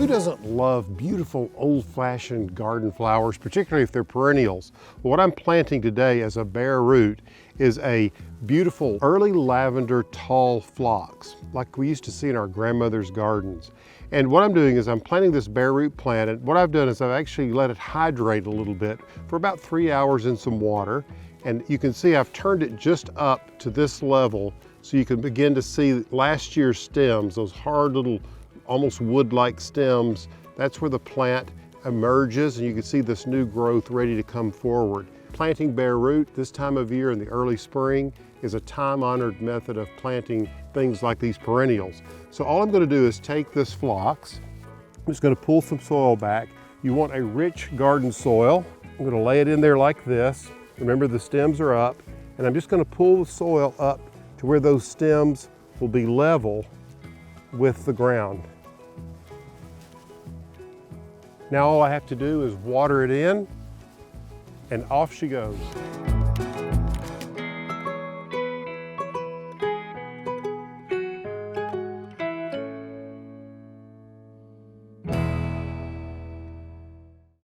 doesn't love beautiful old-fashioned garden flowers, particularly if they're perennials? Well, what I'm planting today as a bare root is a beautiful early lavender tall phlox, like we used to see in our grandmother's gardens. And what I'm doing is I'm planting this bare root plant, and what I've done is I've actually let it hydrate a little bit for about 3 hours in some water. And you can see I've turned it just up to this level so you can begin to see last year's stems, those hard little almost wood-like stems. That's where the plant emerges, and you can see this new growth ready to come forward. Planting bare root this time of year in the early spring is a time-honored method of planting things like these perennials. So all I'm going to do is take this phlox, I'm just going to pull some soil back. You want a rich garden soil. I'm going to lay it in there like this. Remember, the stems are up, and I'm just going to pull the soil up to where those stems will be level with the ground. Now all I have to do is water it in, and off she goes.